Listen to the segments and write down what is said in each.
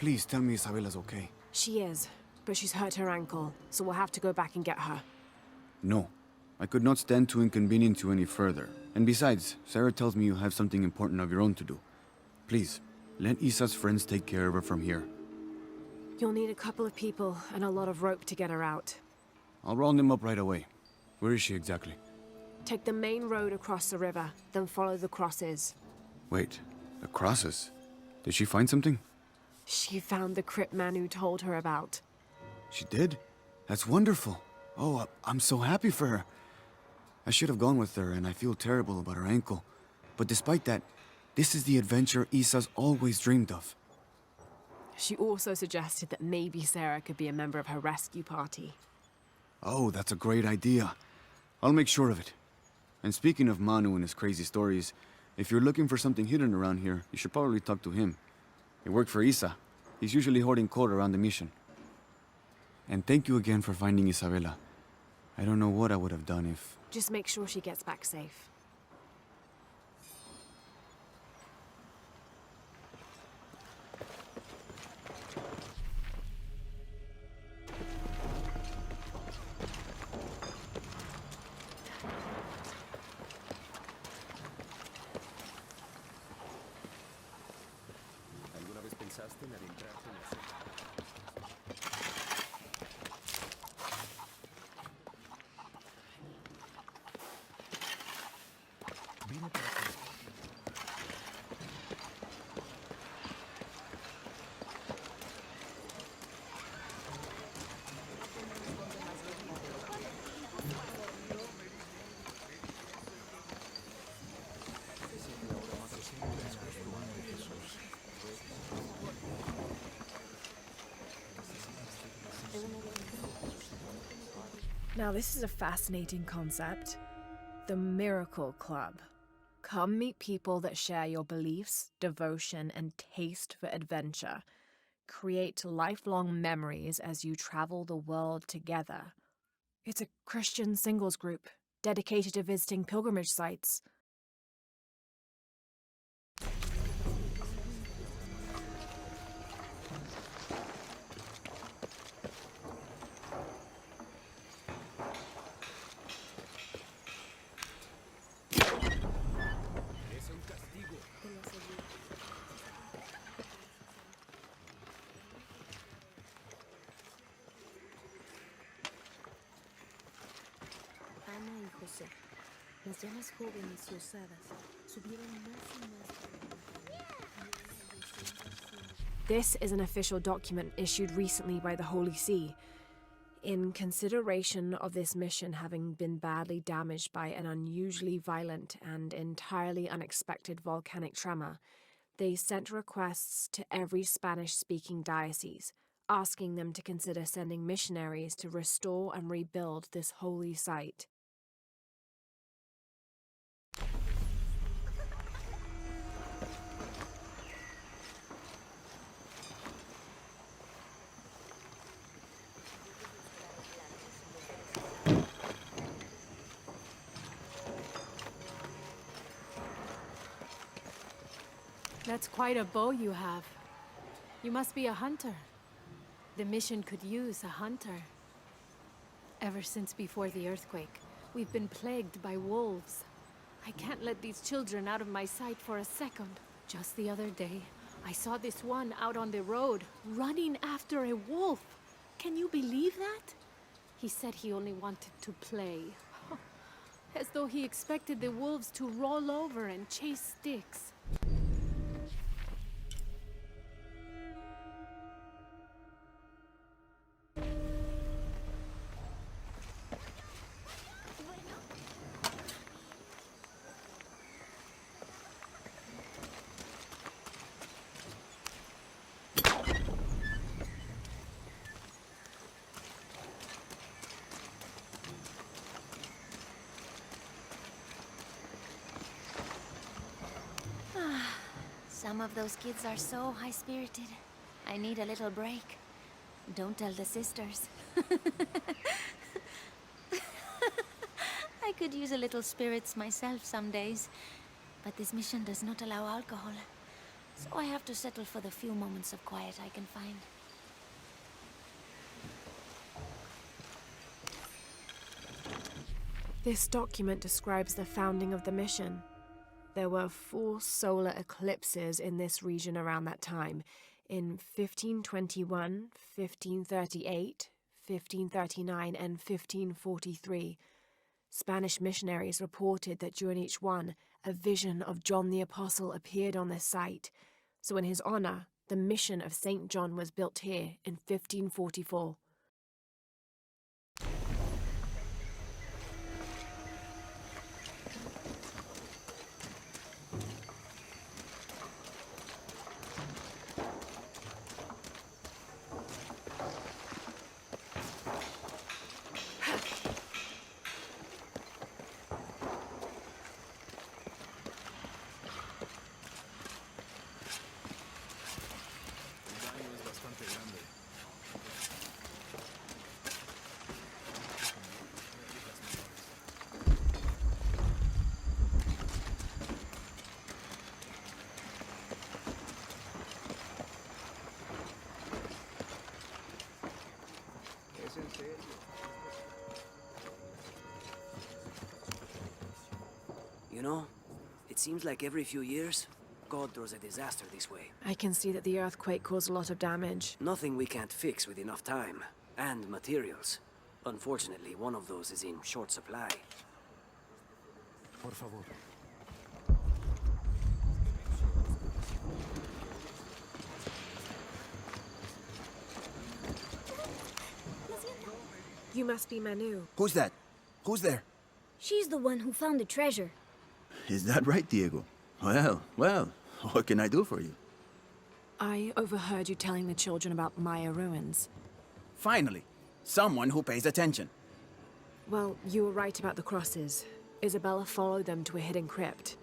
Please tell me Isabella's okay. She is, but she's hurt her ankle, so we'll have to go back and get her. No. I could not stand to inconvenience you any further. And besides, Sarah tells me you have something important of your own to do. Please, let Isa's friends take care of her from here. You'll need a couple of people and a lot of rope to get her out. I'll round them up right away. Where is she exactly? Take the main road across the river, then follow the crosses. Wait, the crosses? Did she find something? She found the crypt man who told her about. She did? That's wonderful. Oh, I'm so happy for her. I should have gone with her, and I feel terrible about her ankle. But despite that, this is the adventure Isa's always dreamed of. She also suggested that maybe Sarah could be a member of her rescue party. Oh, that's a great idea. I'll make sure of it. And speaking of Manu and his crazy stories, if you're looking for something hidden around here, you should probably talk to him. He worked for Isa. He's usually hoarding coal around the mission. And thank you again for finding Isabella. I don't know what I would have done if... Just make sure she gets back safe. ¿Alguna vez pensaste en adentrarte en la selva? Vine para acá. Now this is a fascinating concept. The Miracle Club. Come meet people that share your beliefs, devotion, and taste for adventure. Create lifelong memories as you travel the world together. It's a Christian singles group dedicated to visiting pilgrimage sites. Ana y José, las llamas jóvenes y osadas, subieron más y más. This is an official document issued recently by the Holy See. In consideration of this mission having been badly damaged by an unusually violent and entirely unexpected volcanic tremor, they sent requests to every Spanish-speaking diocese, asking them to consider sending missionaries to restore and rebuild this holy site. That's quite a bow you have. You must be a hunter. The mission could use a hunter. Ever since before the earthquake, we've been plagued by wolves. I can't let these children out of my sight for a second. Just the other day, I saw this one out on the road, running after a wolf. Can you believe that? He said he only wanted to play. As though he expected the wolves to roll over and chase sticks. Some of those kids are so high-spirited. I need a little break. Don't tell the sisters. I could use a little spirits myself some days, but this mission does not allow alcohol. So I have to settle for the few moments of quiet I can find. This document describes the founding of the mission. There were 4 solar eclipses in this region around that time, in 1521, 1538, 1539, and 1543. Spanish missionaries reported that during each one, a vision of John the Apostle appeared on this site. So in his honor, the mission of St. John was built here in 1544. You know, it seems like every few years, God throws a disaster this way. I can see that the earthquake caused a lot of damage. Nothing we can't fix with enough time. And materials. Unfortunately, one of those is in short supply. Por favor. You must be Manu. Who's that? Who's there? She's the one who found the treasure. Is that right, Diego? Well, what can I do for you? I overheard you telling the children about Maya ruins. Finally, someone who pays attention. Well, you were right about the crosses. Isabella followed them to a hidden crypt.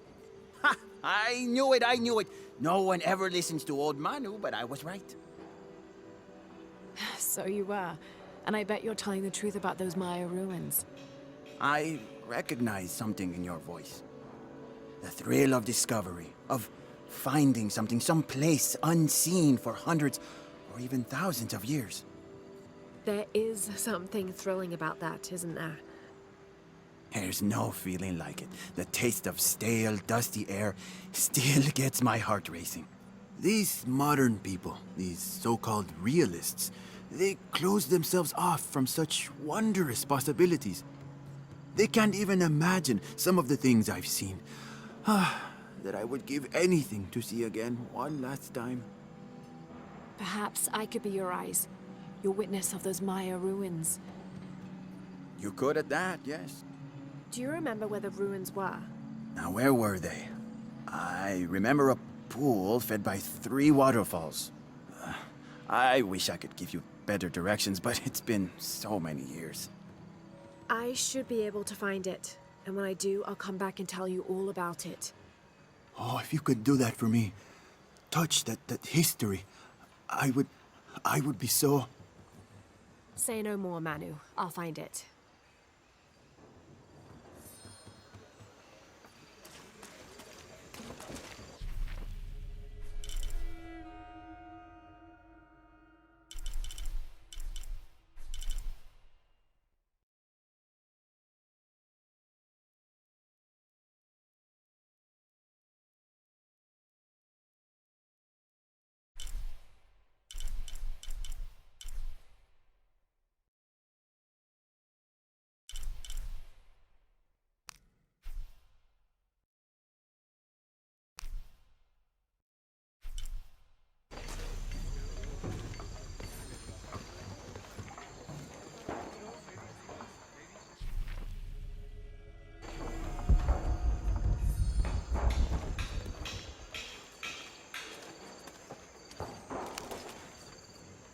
Ha! I knew it! No one ever listens to old Manu, but I was right. So you were. And I bet you're telling the truth about those Maya ruins. I recognize something in your voice. The thrill of discovery, of finding something someplace unseen for hundreds or even thousands of years. There is something thrilling about that, isn't there? There's no feeling like it. The taste of stale, dusty air still gets my heart racing. These modern people, these so-called realists, they close themselves off from such wondrous possibilities. They can't even imagine some of the things I've seen. That I would give anything to see again one last time. Perhaps I could be your eyes, your witness of those Maya ruins. You could at that, yes. Do you remember where the ruins were? Now, where were they? I remember a pool fed by 3 waterfalls. I wish I could give you better directions, but it's been so many years. I should be able to find it. And when I do, I'll come back and tell you all about it. Oh, if you could do that for me. Touch that history. I would be so... Say no more, Manu. I'll find it.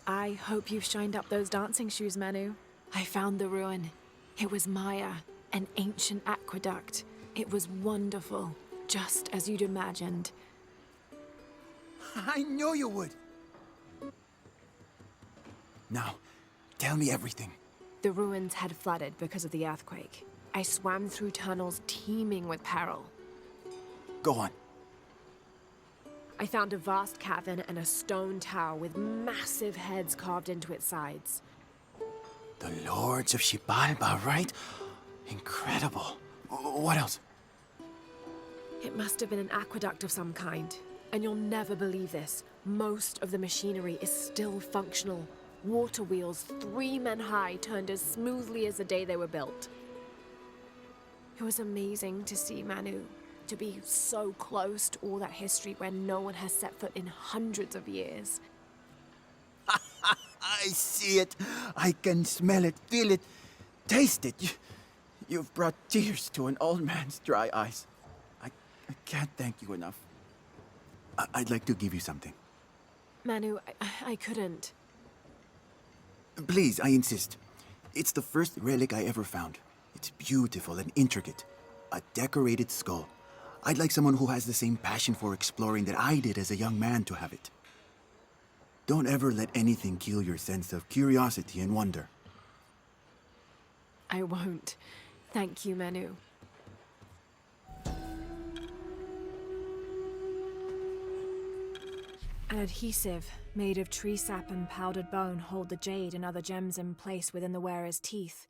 I hope you've shined up those dancing shoes, Manu. I found the ruin. It was Maya, an ancient aqueduct. It was wonderful, just as you'd imagined. I knew you would! Now, tell me everything. The ruins had flooded because of the earthquake. I swam through tunnels teeming with peril. Go on. I found a vast cavern and a stone tower with massive heads carved into its sides. The Lords of Xibalba, right? Incredible. What else? It must have been an aqueduct of some kind. And you'll never believe this. Most of the machinery is still functional. Water wheels, 3 men high, turned as smoothly as the day they were built. It was amazing to see Manu, to be so close to all that history where no one has set foot in hundreds of years. I see it. I can smell it, feel it, taste it. You've brought tears to an old man's dry eyes. I can't thank you enough. I'd like to give you something. Manu, I couldn't. Please, I insist. It's the first relic I ever found. It's beautiful and intricate. A decorated skull. I'd like someone who has the same passion for exploring that I did as a young man to have it. Don't ever let anything kill your sense of curiosity and wonder. I won't. Thank you, Manu. An adhesive made of tree sap and powdered bone hold the jade and other gems in place within the wearer's teeth.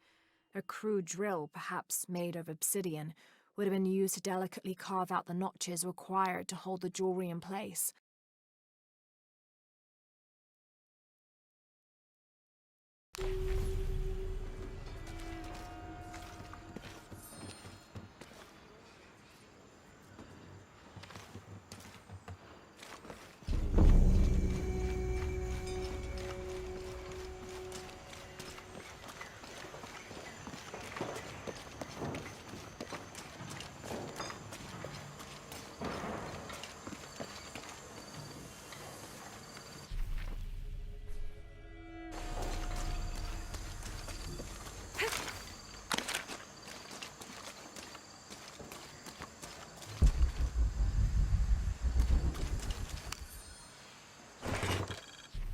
A crude drill, perhaps made of obsidian, would have been used to delicately carve out the notches required to hold the jewelry in place.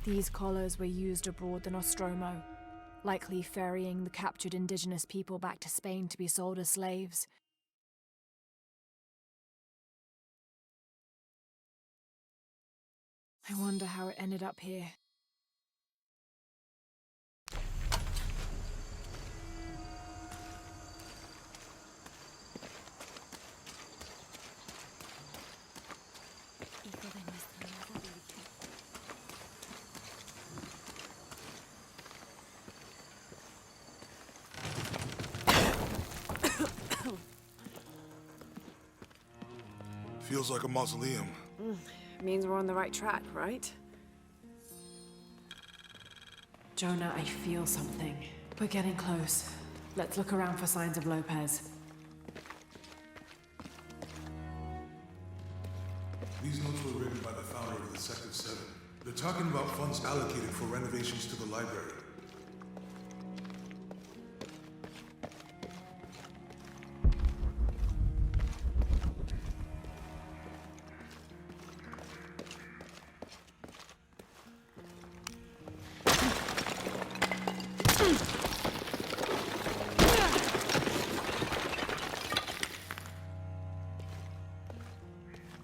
These collars were used abroad the Nostromo, likely ferrying the captured indigenous people back to Spain to be sold as slaves. I wonder how it ended up here. Hijo de nuestra amada Virgen. Feels like a mausoleum. Means we're on the right track, right? Jonah, I feel something. We're getting close. Let's look around for signs of Lopez. These notes were written by the founder of the Sect of Seven. They're talking about funds allocated for renovations to the library.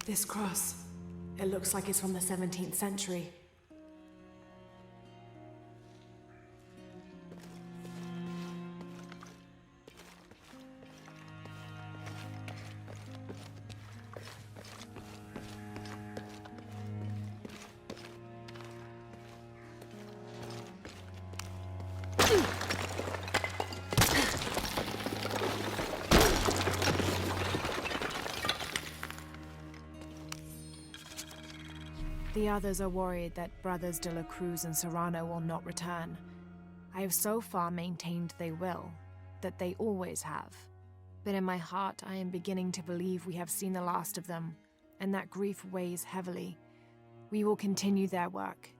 This cross, it looks like it's from the 17th century. The others are worried that Brothers de la Cruz and Serrano will not return. I have so far maintained they will, that they always have. But in my heart, I am beginning to believe we have seen the last of them, and that grief weighs heavily. We will continue their work.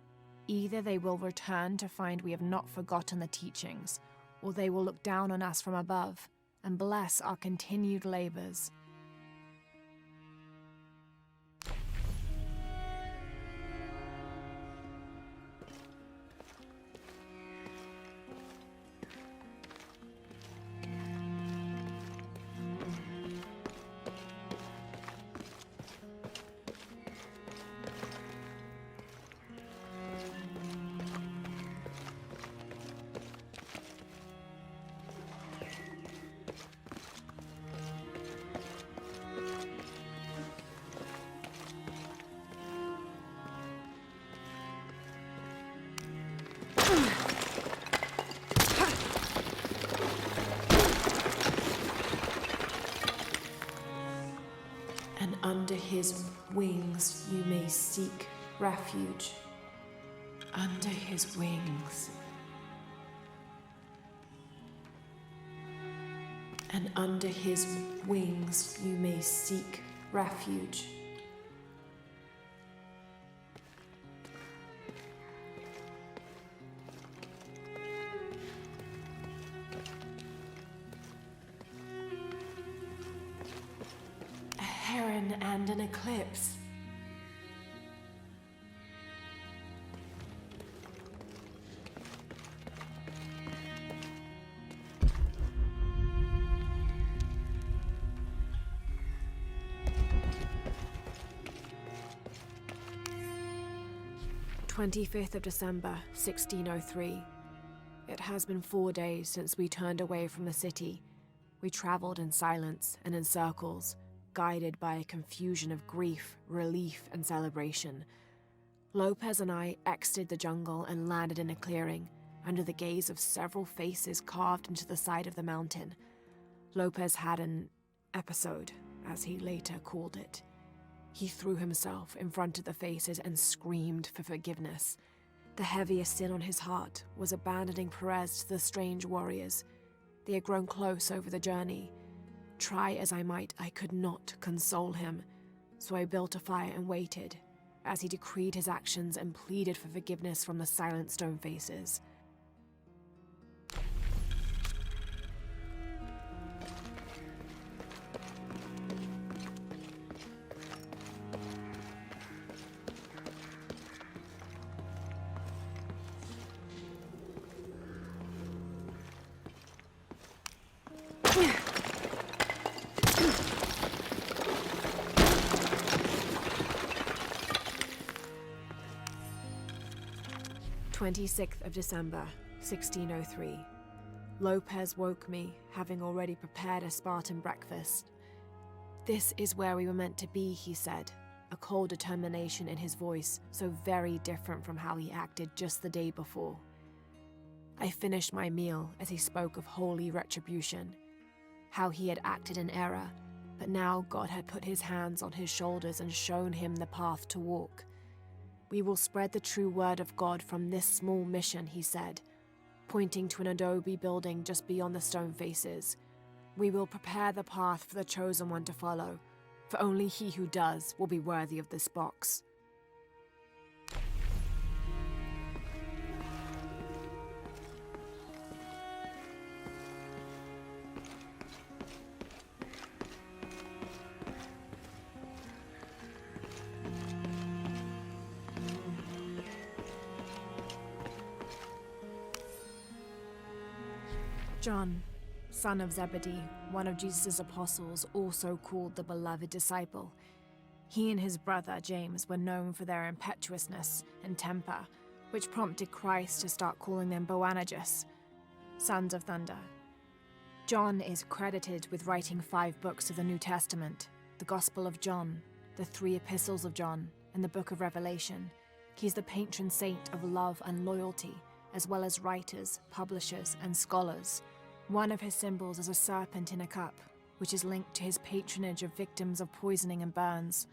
Either they will return to find we have not forgotten the teachings, or they will look down on us from above and bless our continued labors. his wings you may seek refuge. Under his wings. And under his wings you may seek refuge. A heron and an eclipse. "25th of December, 1603. It has been 4 days since we turned away from the city. We traveled in silence and in circles, guided by a confusion of grief, relief, and celebration. Lopez and I exited the jungle and landed in a clearing, under the gaze of several faces carved into the side of the mountain. Lopez had an episode, as he later called it. He threw himself in front of the faces and screamed for forgiveness. The heaviest sin on his heart was abandoning Perez to the strange warriors. They had grown close over the journey. Try as I might, I could not console him, so I built a fire and waited, as he decreed his actions and pleaded for forgiveness from the silent stone faces. December 26th, 1603. Lopez woke me, having already prepared a Spartan breakfast. "This is where we were meant to be," he said, a cold determination in his voice, so very different from how he acted just the day before. I finished my meal as he spoke of holy retribution, how he had acted in error, but now God had put his hands on his shoulders and shown him the path to walk. "We will spread the true word of God from this small mission," he said, pointing to an adobe building just beyond the stone faces. "We will prepare the path for the chosen one to follow, for only he who does will be worthy of this box." John, son of Zebedee, one of Jesus' apostles, also called the beloved disciple. He and his brother James were known for their impetuousness and temper, which prompted Christ to start calling them Boanerges, sons of thunder. John is credited with writing 5 books of the New Testament, the Gospel of John, the 3 epistles of John, and the Book of Revelation. He's the patron saint of love and loyalty, as well as writers, publishers, and scholars. One of his symbols is a serpent in a cup, which is linked to his patronage of victims of poisoning and burns.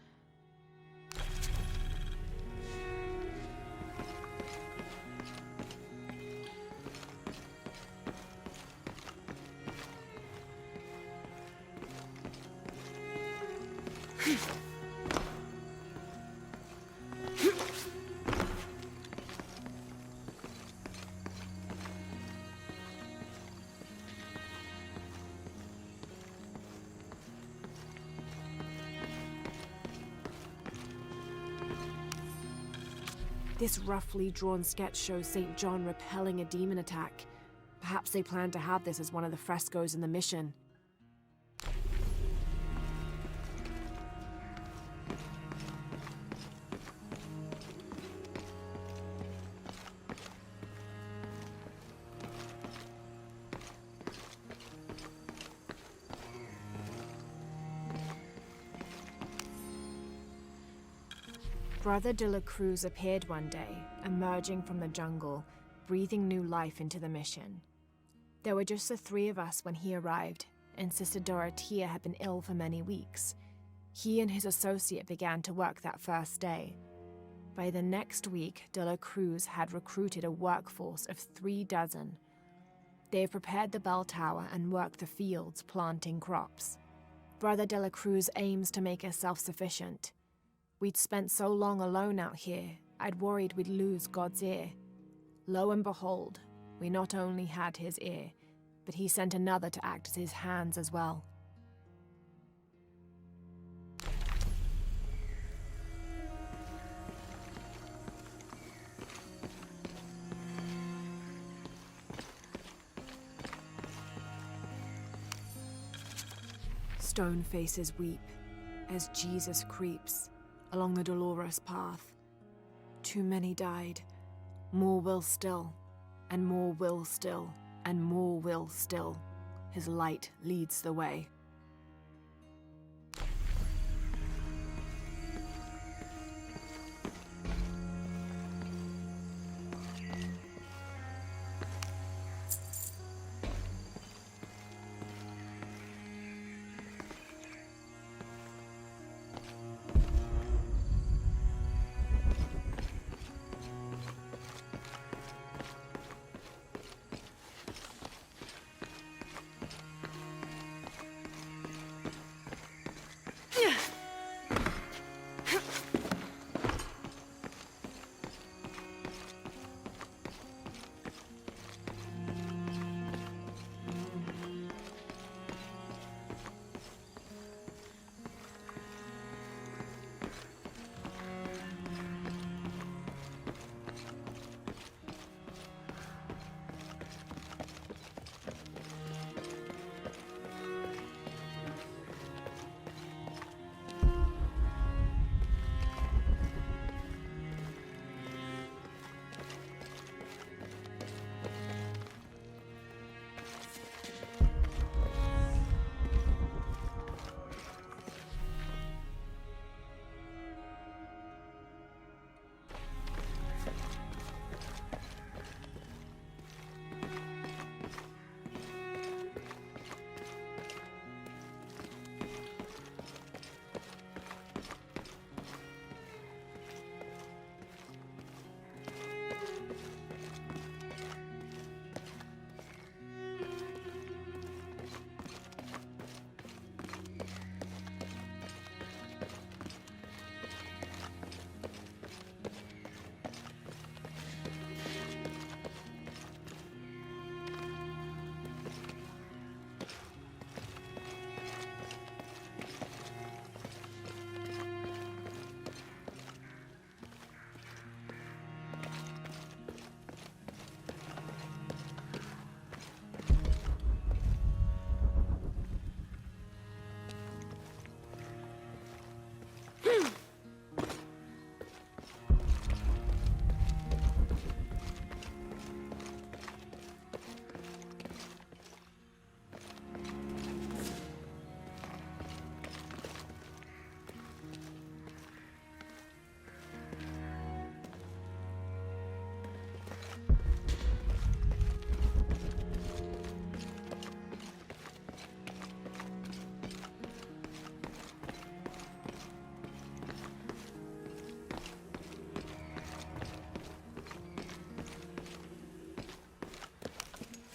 This roughly drawn sketch shows St. John repelling a demon attack. Perhaps they plan to have this as one of the frescoes in the mission. Brother de la Cruz appeared one day, emerging from the jungle, breathing new life into the mission. There were just the 3 of us when he arrived, and Sister Dorothea had been ill for many weeks. He and his associate began to work that first day. By the next week, De La Cruz had recruited a workforce of 36. They prepared the bell tower and worked the fields, planting crops. Brother De La Cruz aims to make us self-sufficient. We'd spent so long alone out here, I'd worried we'd lose God's ear. Lo and behold, we not only had his ear, but he sent another to act as his hands as well. Stone faces weep as Jesus creeps along the dolorous path. Too many died, more will still, and more will still, and more will still. His light leads the way.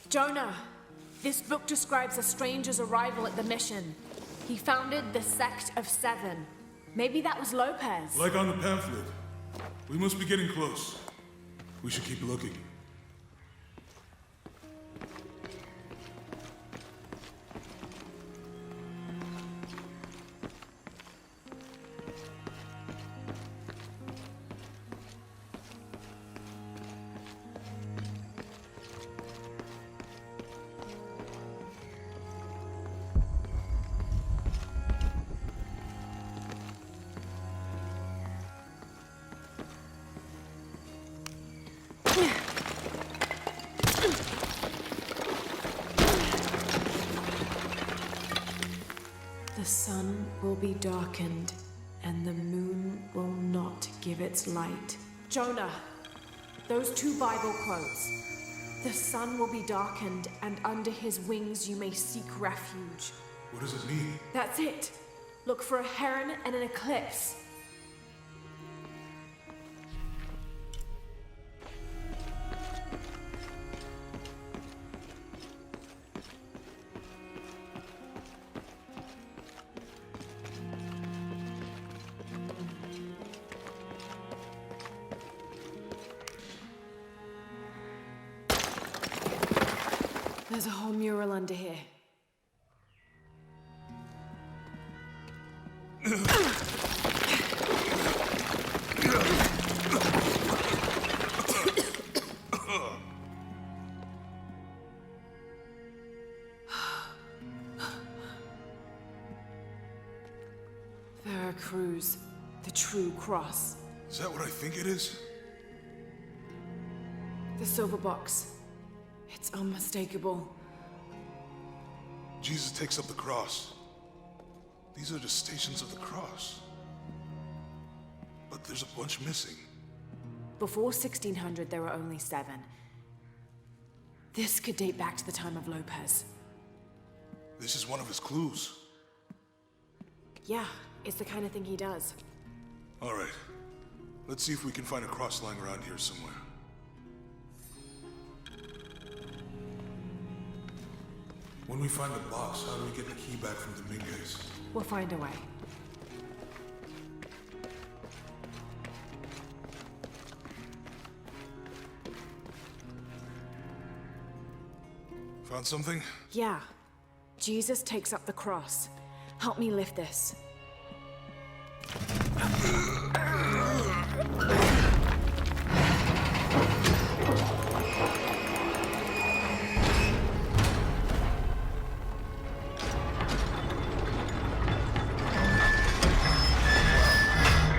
Jonah, this book describes a stranger's arrival at the mission. He founded the Sect of Seven. Maybe that was Lopez. Like on the pamphlet. We must be getting close. We should keep looking. The sun will be darkened, and the moon will not give its light. Jonah, those two Bible quotes. The sun will be darkened, and under his wings you may seek refuge. What does it mean? That's it. Look for a heron and an eclipse. There's a whole mural under here. Veracruz, the true cross. Is that what I think it is? The silver box. It's unmistakable. Jesus takes up the cross. These are the stations of the cross. But there's a bunch missing. Before 1600, there were only 7. This could date back to the time of Lopez. This is one of his clues. Yeah, it's the kind of thing he does. All right. Let's see if we can find a cross lying around here somewhere. When we find the box, how do we get the key back from Dominguez? We'll find a way. Found something? Yeah. Jesus takes up the cross. Help me lift this.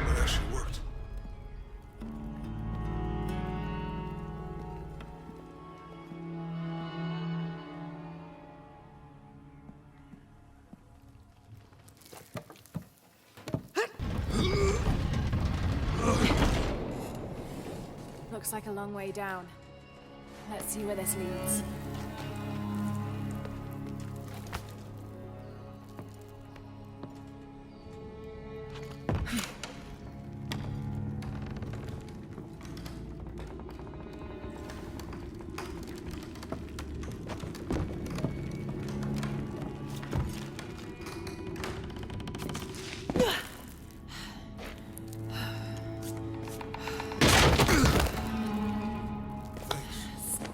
That actually worked. Looks like a long way down. Let's see where this leads.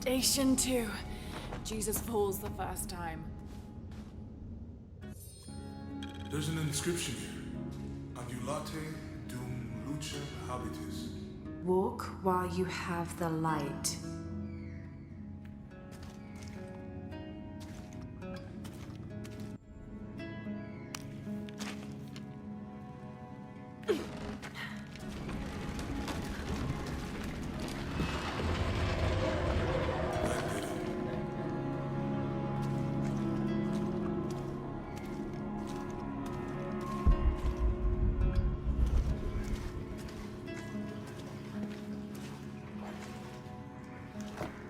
Station 2. Jesus falls the first time. There's an inscription here. Ambulate dum lucem habitis. Walk while you have the light.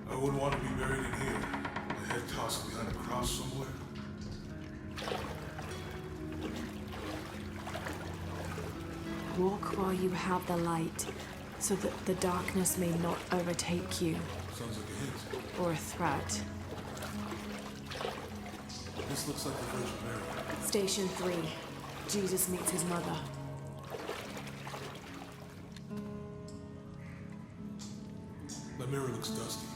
I wouldn't want to be buried in here. My head tossed behind a cross somewhere. Walk while you have the light, so that the darkness may not overtake you, Sounds like a hint. or a threat. This looks like the Virgin Mary. Station 3. Jesus meets his mother. The mirror looks dusty.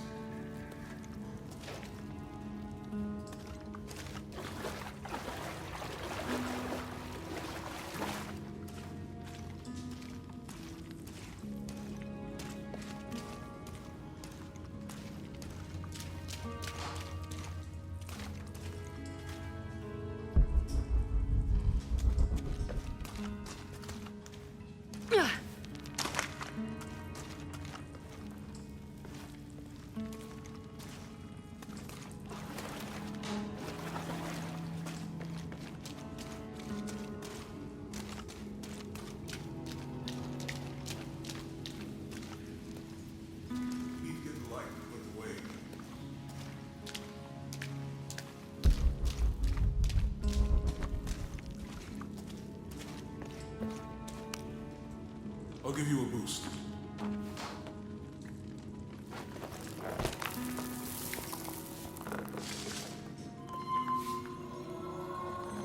give you a boost.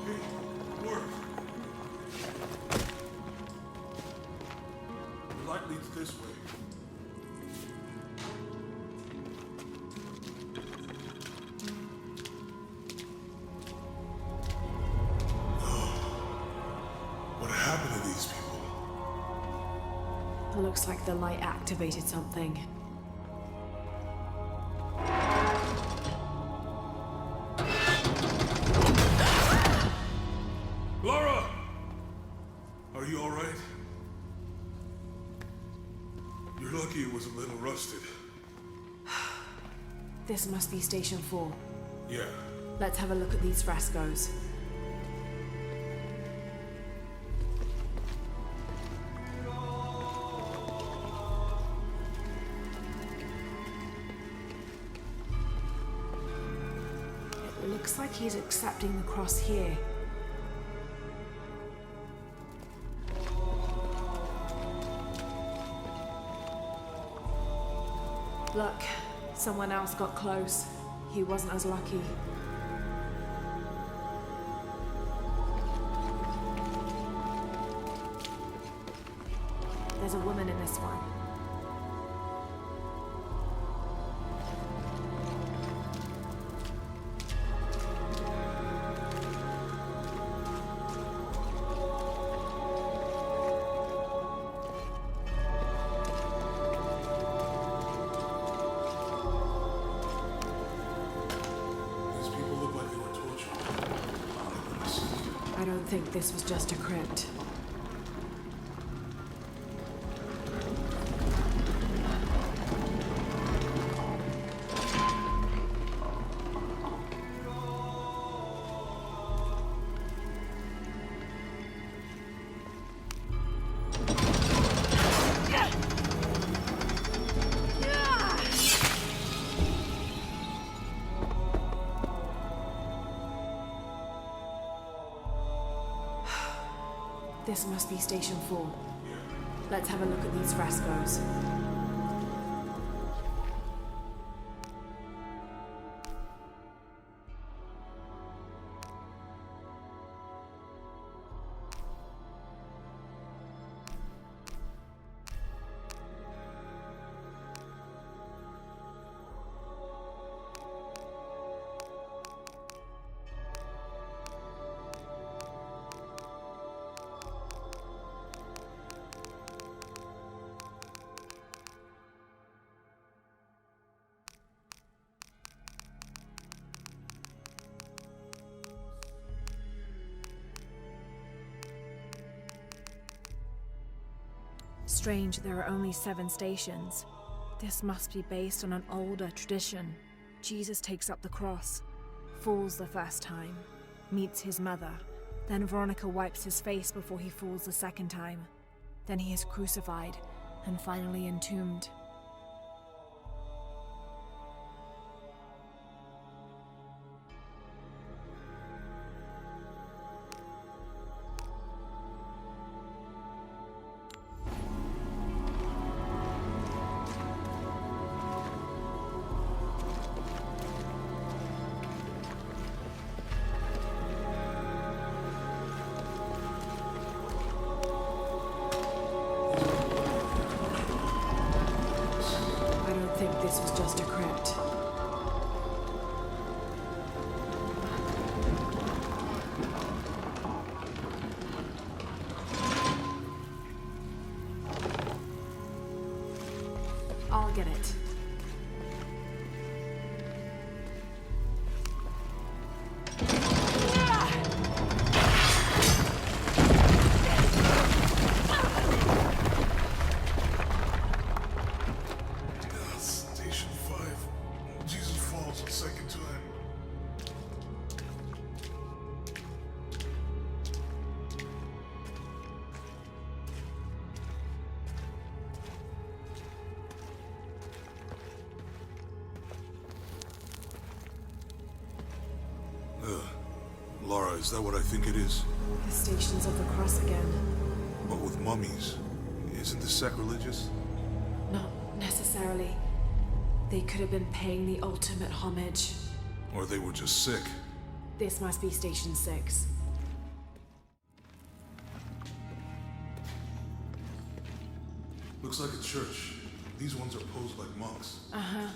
Hey, work. The light leads this way. What happened to these people? Looks like the light activated something. Lara! Are you alright? You're lucky it was a little rusted. This must be Station 4. Yeah. Let's have a look at these frescoes. It looks like he's accepting the cross here. Look, someone else got close. He wasn't as lucky. There's a woman in this one. These people look like they were tortured. I don't think this was just a crypt. This must be Station 4. Let's have a look at these frescoes. Strange, there are only 7 stations. This must be based on an older tradition. Jesus takes up the cross, falls the first time, meets his mother. Then Veronica wipes his face before he falls the second time. Then he is crucified and finally entombed. This was just a crypt. I'll get it. Station 5. Jesus falls a second time. Lara, is that what I think it is? The Stations of the Cross again. But with mummies. Isn't this sacrilegious? Not necessarily. They could have been paying the ultimate homage. Or they were just sick? This must be Station 6. Looks like a church. These ones are posed like monks. Uh-huh.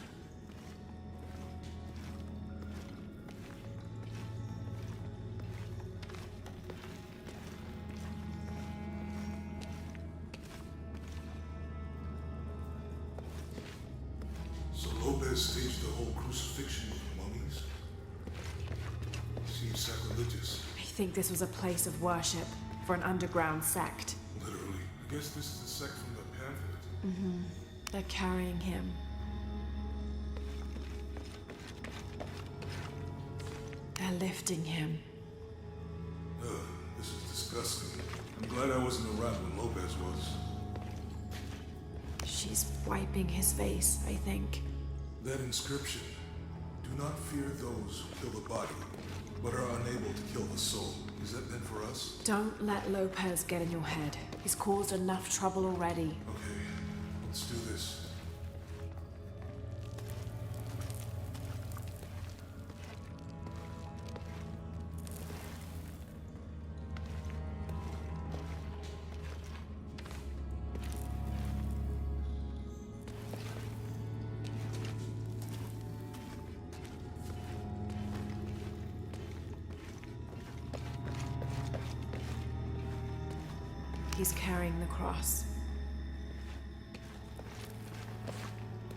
So Lopez staged the whole crucifixion of the mummies? Seems sacrilegious. I think this was a place of worship for an underground sect. Literally. I guess this is the sect from the pamphlet. They're carrying him. They're lifting him. Ugh, this is disgusting. I'm glad I wasn't around when Lopez was. She's wiping his face, I think. That inscription. Do not fear those who kill the body, but are unable to kill the soul. Is that meant for us? Don't let Lopez get in your head. He's caused enough trouble already. Okay, let's do this. He's carrying the cross.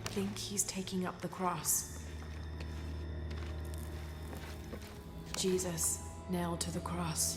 Think he's taking up the cross. Jesus nailed to the cross.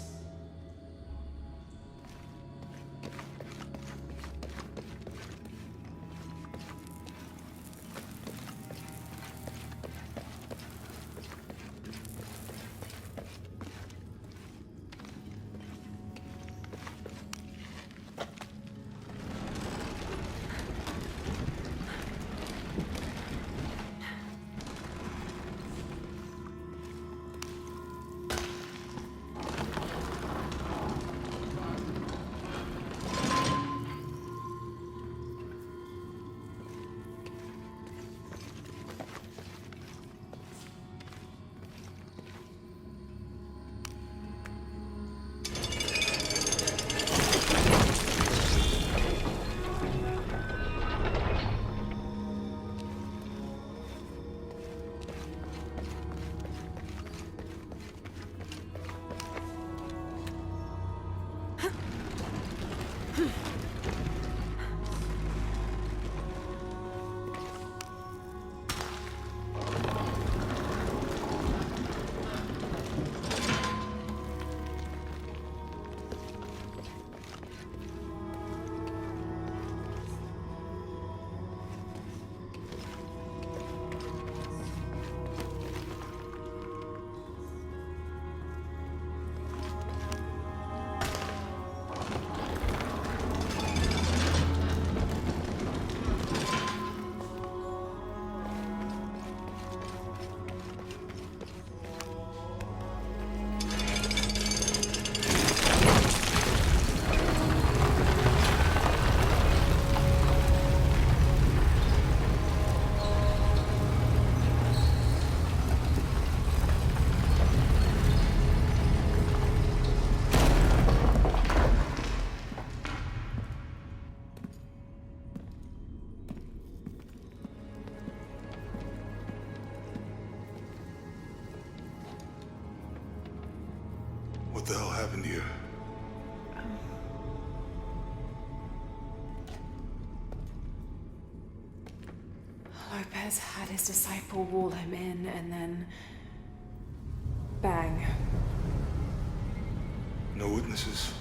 What the hell happened here? Lopez had his disciple wall him in, and then... bang. No witnesses?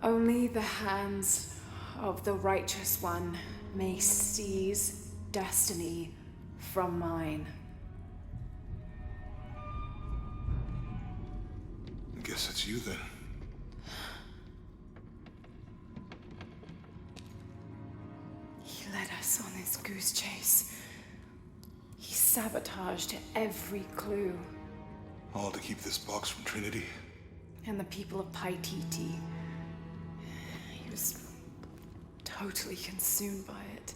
Only the hands of the Righteous One may seize destiny from mine. Guess it's you then. He led us on this goose chase. He sabotaged every clue. All to keep this box from Trinity. And the people of Paititi. He was totally consumed by it.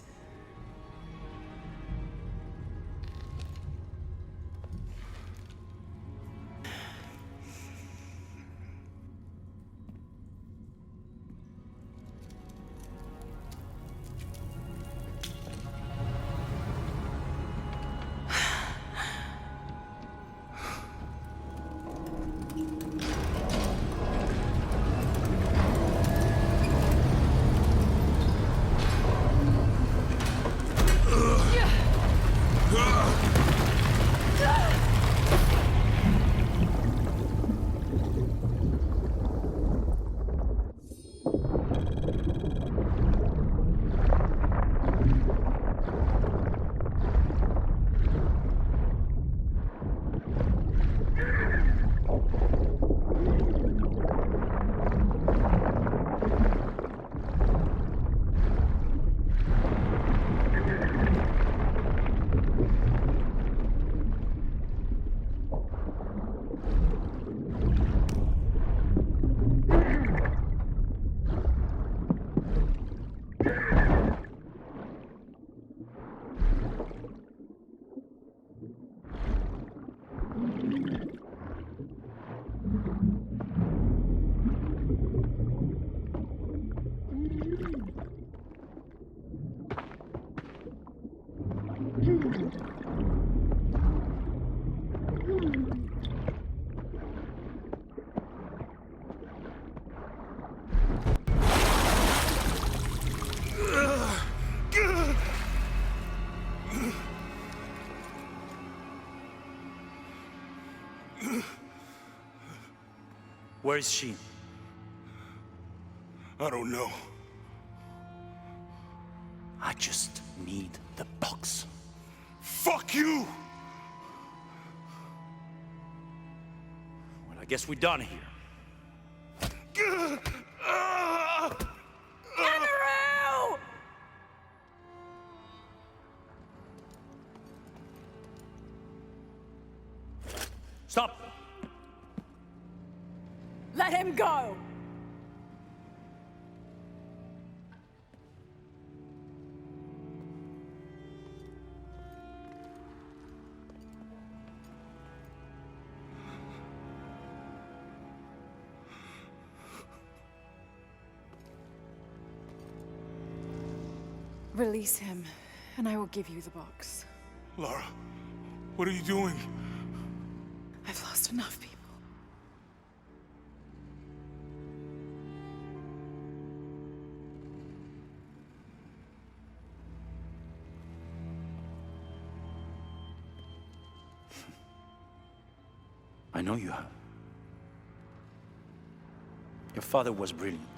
Where is she? I don't know. I just need the box. Fuck you! Well, I guess we're done here. Amaru! Stop! Let him go! Release him, and I will give you the box. Lara, what are you doing? I've lost enough people. I know you have. Your father was brilliant.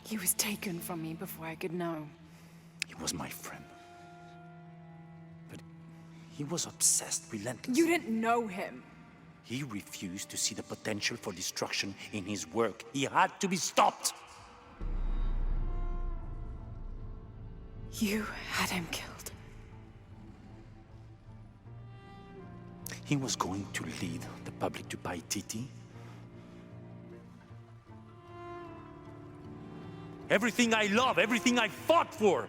He was taken from me before I could know. He was my friend. But he was obsessed, relentless. You didn't know him. He refused to see the potential for destruction in his work. He had to be stopped. You had him killed. He was going to lead the public to Paititi. Everything I love, everything I fought for.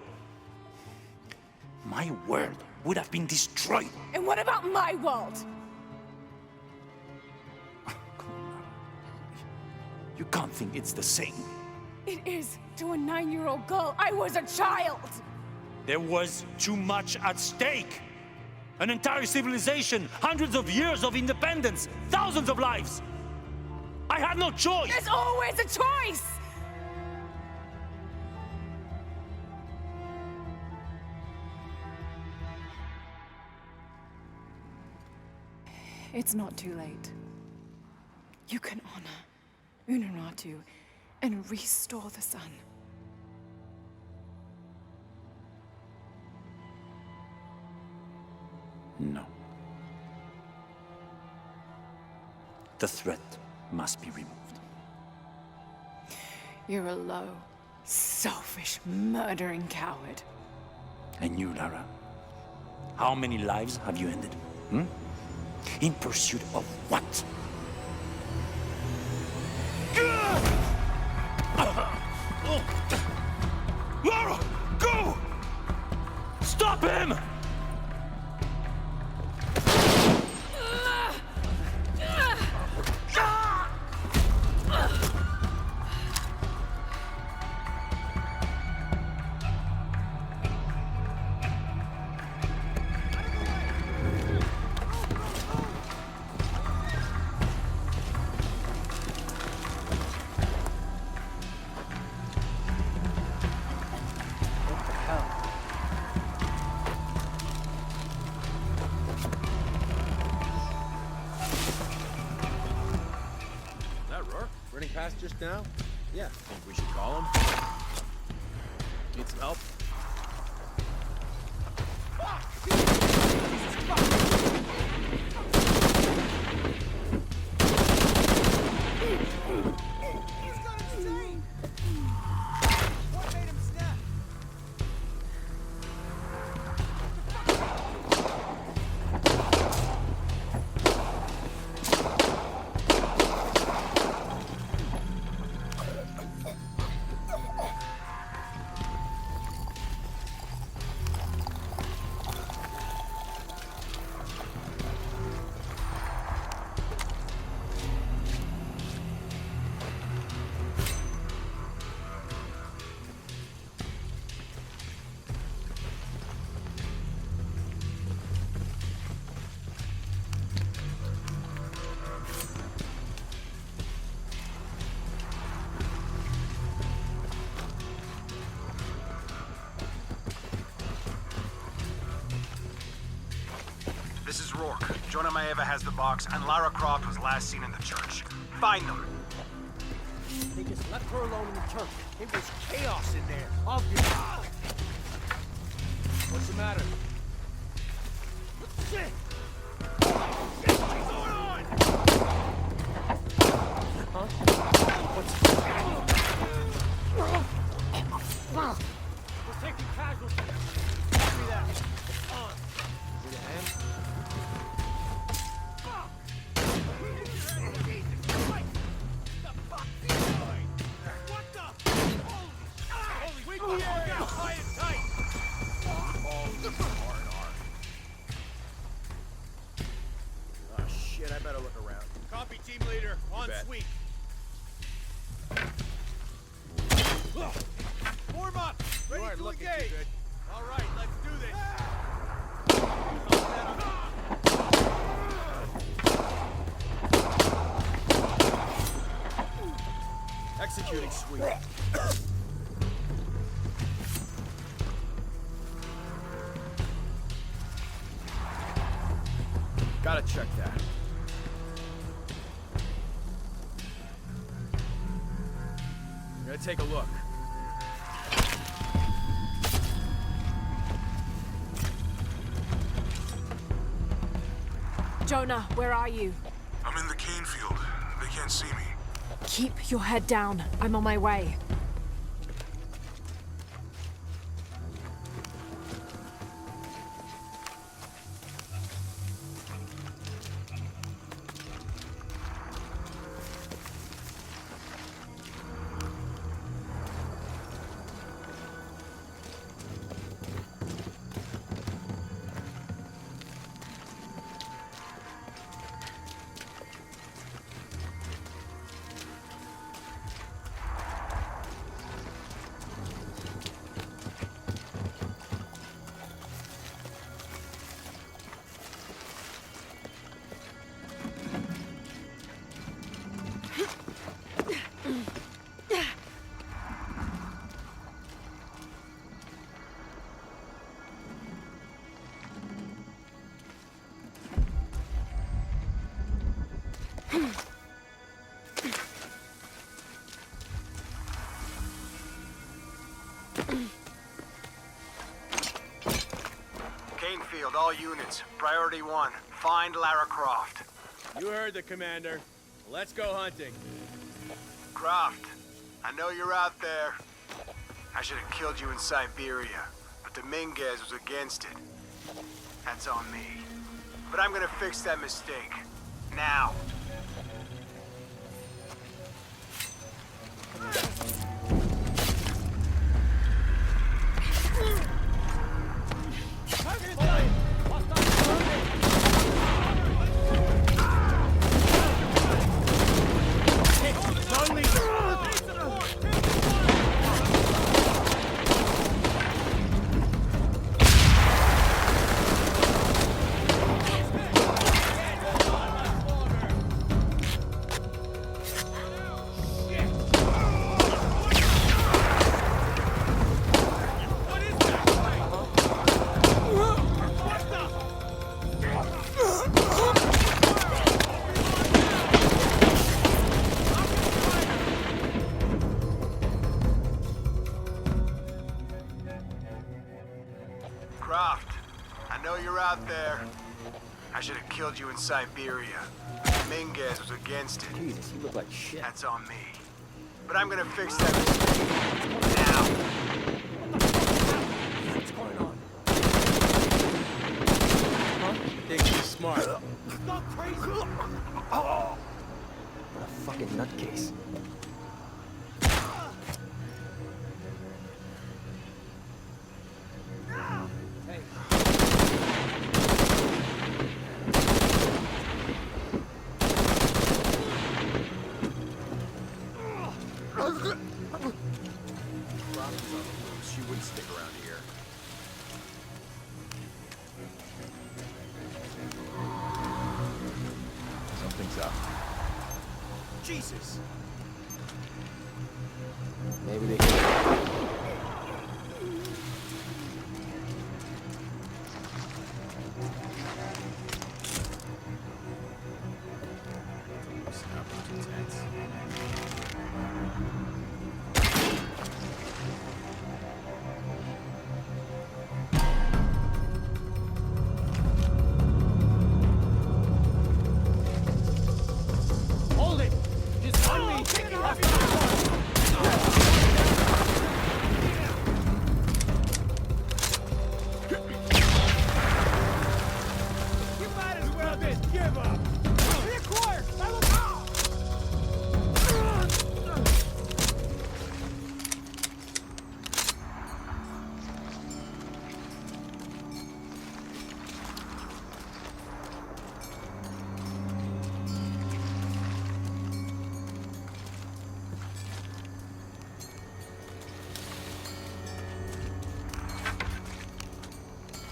My world would have been destroyed. And what about my world? You can't think it's the same. It is to a 9-year-old girl. I was a child. There was too much at stake. An entire civilization, hundreds of years of independence, thousands of lives. I had no choice. There's always a choice. It's not too late. You can honor Unuratu and restore the sun. No. The threat must be removed. You're a low, selfish, murdering coward. And you, Lara? How many lives have you ended? Hmm? In pursuit of what? Lara! Go! Stop him! Just now? Yeah. Think we should call him? Need some help? He's gone insane! What made him snap? This is Rourke. Jonah Maiava has the box, and Lara Croft was last seen in the church. Find them! They just left her alone in the church. It was chaos in there. Obviously. What's the matter? Shit! What's going on? Huh? What's... We're taking casualties. Copy that. On. Is it a hand? Oh shit, I better look around. Copy, team leader. On sweep. Form up! Ready to engage! Alright, let's do this! Executing sweep. Gotta check that. I'm gonna take a look. Jonah, where are you? I'm in the cane field. They can't see me. Keep your head down. I'm on my way. Canefield, all units. Priority 1. Find Lara Croft. You heard the commander. Let's go hunting. Croft, I know you're out there. I should have killed you in Siberia, but Dominguez was against it. That's on me. But I'm gonna fix that mistake. Now. Croft, I know you're out there. I should have killed you in Siberia. Dominguez was against it. Jesus, you look like shit. That's on me. But I'm gonna fix that mistake. Now. What's going on? Think he's smart. Not crazy! Oh! What a fucking nutcase. Hey. Croft is on the loose. She wouldn't stick around here. Something's up. Jesus! Maybe they can... Hold it! Just on me! Take it off! You might as well just give up! Be quiet! I will go!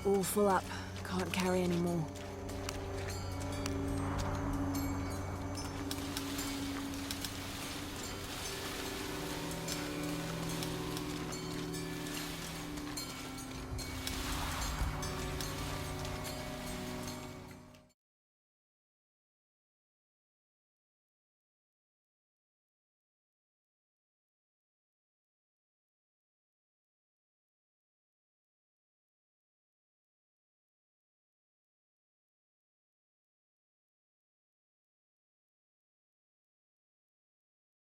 All full up. Can't carry any more.